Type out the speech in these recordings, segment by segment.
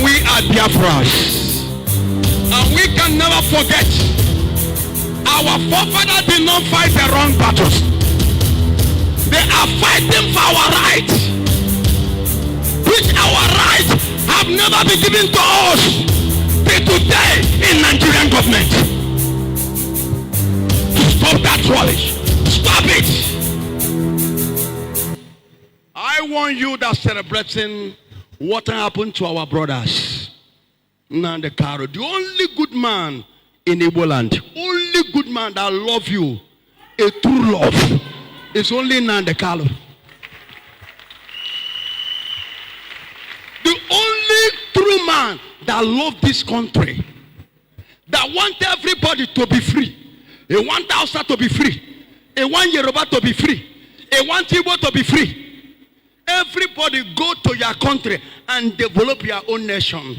we are Biafras. And we can never forget, our forefathers did not fight the wrong battles. They are fighting for our rights, which our rights have never been given to us till today in Nigerian government. Stop that rubbish. Stop it. I want you that celebrating what happened to our brothers. Nnamdi Kanu, the only good man in Igbo land, only good man that love you, a true love, is only Nnamdi Kanu. The only true man that love this country, that want everybody to be free. He want Hausa to be free. He want Yoruba to be free. He want Igbo to be free. Everybody go to your country and develop your own nation.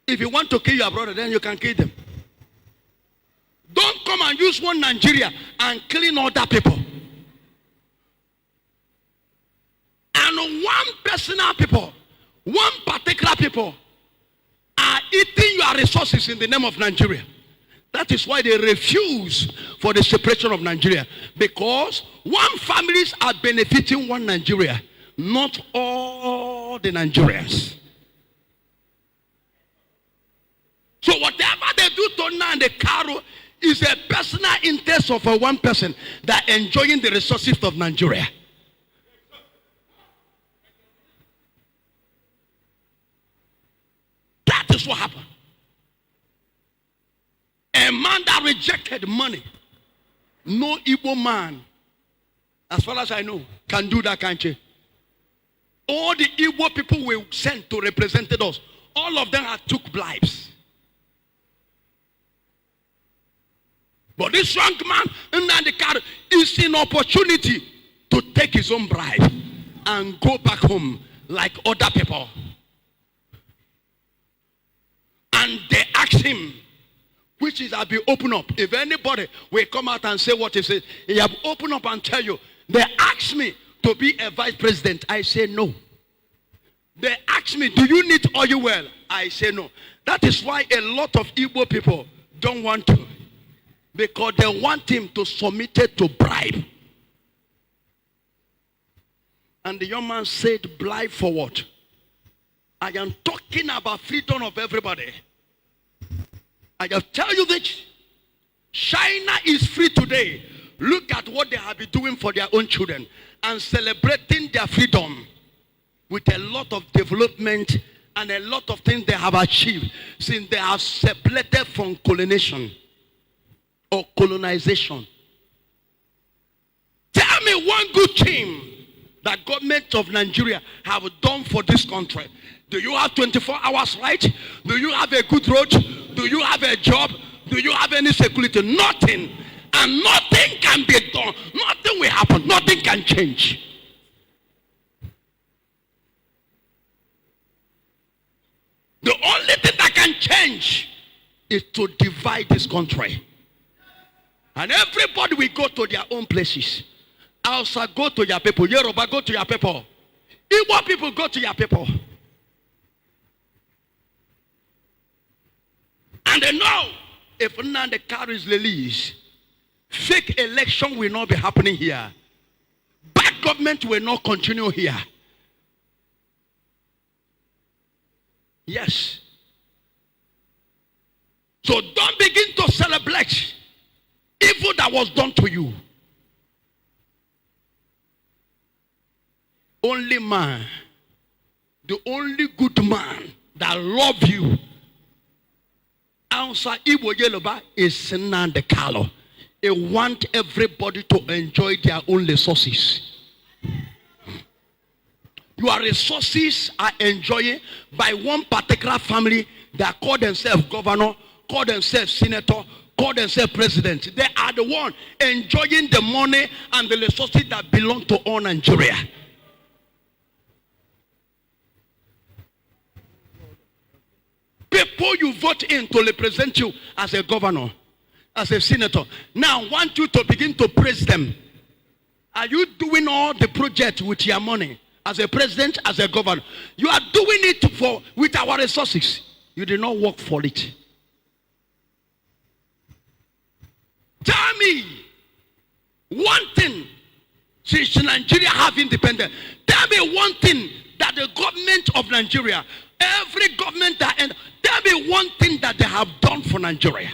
If you want to kill your brother, then you can kill them. Don't come and use one Nigeria and killing other people. And one personal people, one particular people are eating your resources in the name of Nigeria. That is why they refuse for the separation of Nigeria. Because one families are benefiting one Nigeria, not all the Nigerians. So whatever they do to Nnamdi Kanu is a personal interest of a one person that enjoying the resources of Nigeria. That is what happened. A man that rejected money, no Igbo man, as far as I know, can do that country. All the Igbo people were sent to represent us. All of them had took bribes. But this young man, Nnamdi Kanu, is an opportunity to take his own bribe and go back home like other people. And they asked him, which is, I'll be open up. If anybody will come out and say what he said, he have open up and tell you, they asked me to be a vice president. I say no. They asked me, do you need oil well? I say no. That is why a lot of Igbo people don't want to. Because they want him to submit it to bribe. And the young man said, bribe for what? I am talking about freedom of everybody. I just tell you this. China is free today. Look at what they have been doing for their own children and celebrating their freedom with a lot of development and a lot of things they have achieved since they have separated from colonization or colonization. Tell me one good thing that government of Nigeria have done for this country. Do you have 24 hours right? Do you have a good road? Do you have a job? Do you have any security? Nothing. And nothing can be done. Nothing will happen. Nothing can change. The only thing that can change is to divide this country. And everybody will go to their own places. Hausa, go to your people. Yoruba, go to your people. Igbo people, go to your people. And they know if Nnamdi Kanu is released, fake election will not be happening here. Bad government will not continue here. Yes. So don't begin to celebrate evil that was done to you. Only man, the only good man that love you outside Igbo Yoruba is Nnamdi Kanu. They want everybody to enjoy their own resources. Your resources are enjoyed by one particular family that call themselves governor, call themselves senator, call themselves president. They are the one enjoying the money and the resources that belong to all Nigeria. People you vote in to represent you as a governor, as a senator, now want you to begin to praise them. Are you doing all the project with your money? as a president, as a governor. You are doing it with our resources. You did not work for it. Tell me one thing since Nigeria have independence. Tell me one thing that the government of Nigeria, every government tell me one thing that they have done for Nigeria.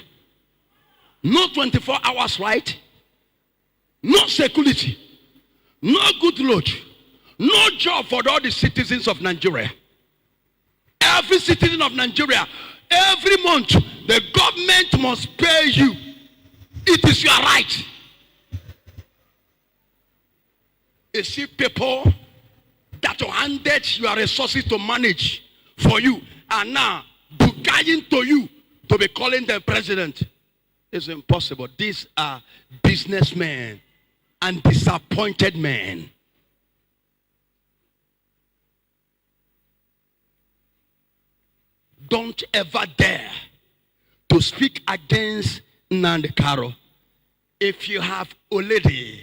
No 24 hours, right? No security. No good road. No job for all the citizens of Nigeria. Every citizen of Nigeria, every month, the government must pay you. It is your right. You see people that handed your resources to manage for you and now bugaing to you to be calling them president. It's impossible. These are businessmen and disappointed men. Don't ever dare to speak against Nnamdi Kanu. If you have already,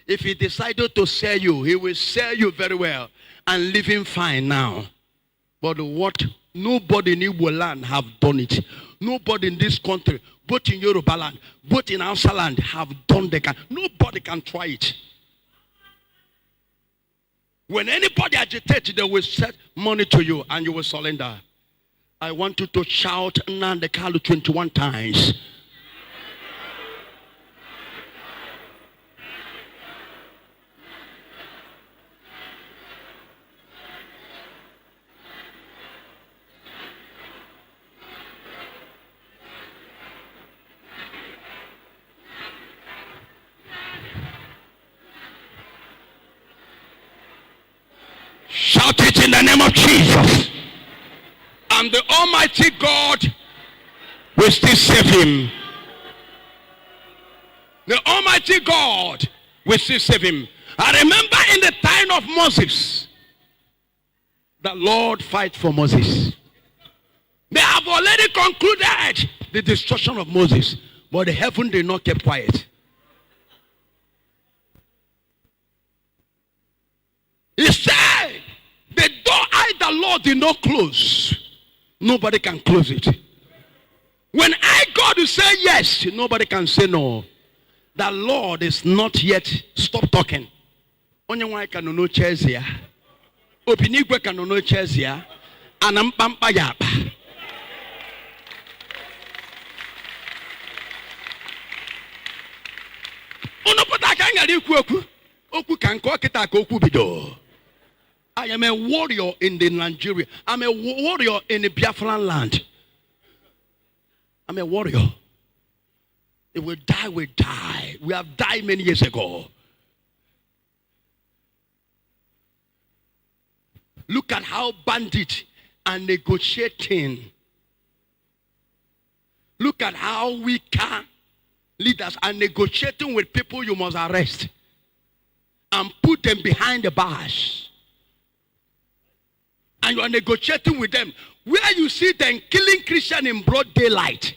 if he decided to sell you, he will sell you very well and living fine now. But what nobody in Igbo land have done it. Nobody in this country, both in Yoruba land, both in Hausa land, have done the kind. Nobody can try it. When anybody agitates, they will set money to you and you will surrender. I want you to shout Nnamdi Kanu 21 times. Shout it in the name of Jesus. And the Almighty God will still save him. The Almighty God will still save him. I remember in the time of Moses, the Lord fight for Moses. They have already concluded the destruction of Moses, but the heaven did not keep quiet. He said, the door I, the Lord, did not close. Nobody can close it. When I go to say yes, nobody can say no. The Lord is not yet stop talking. Only one can no chairs here. Opinigwe can no chairs here. And I'm pampayap. Onopota kanga ku oku kan ko kita ko ku bido. I am a warrior in the Nigeria. I'm a warrior in the Biafra land. I'm a warrior. If we die, we die. We have died many years ago. Look at how bandits are negotiating. Look at how weaker leaders are negotiating with people you must arrest and put them behind the bars. And you are negotiating with them. Where you see them killing Christians in broad daylight.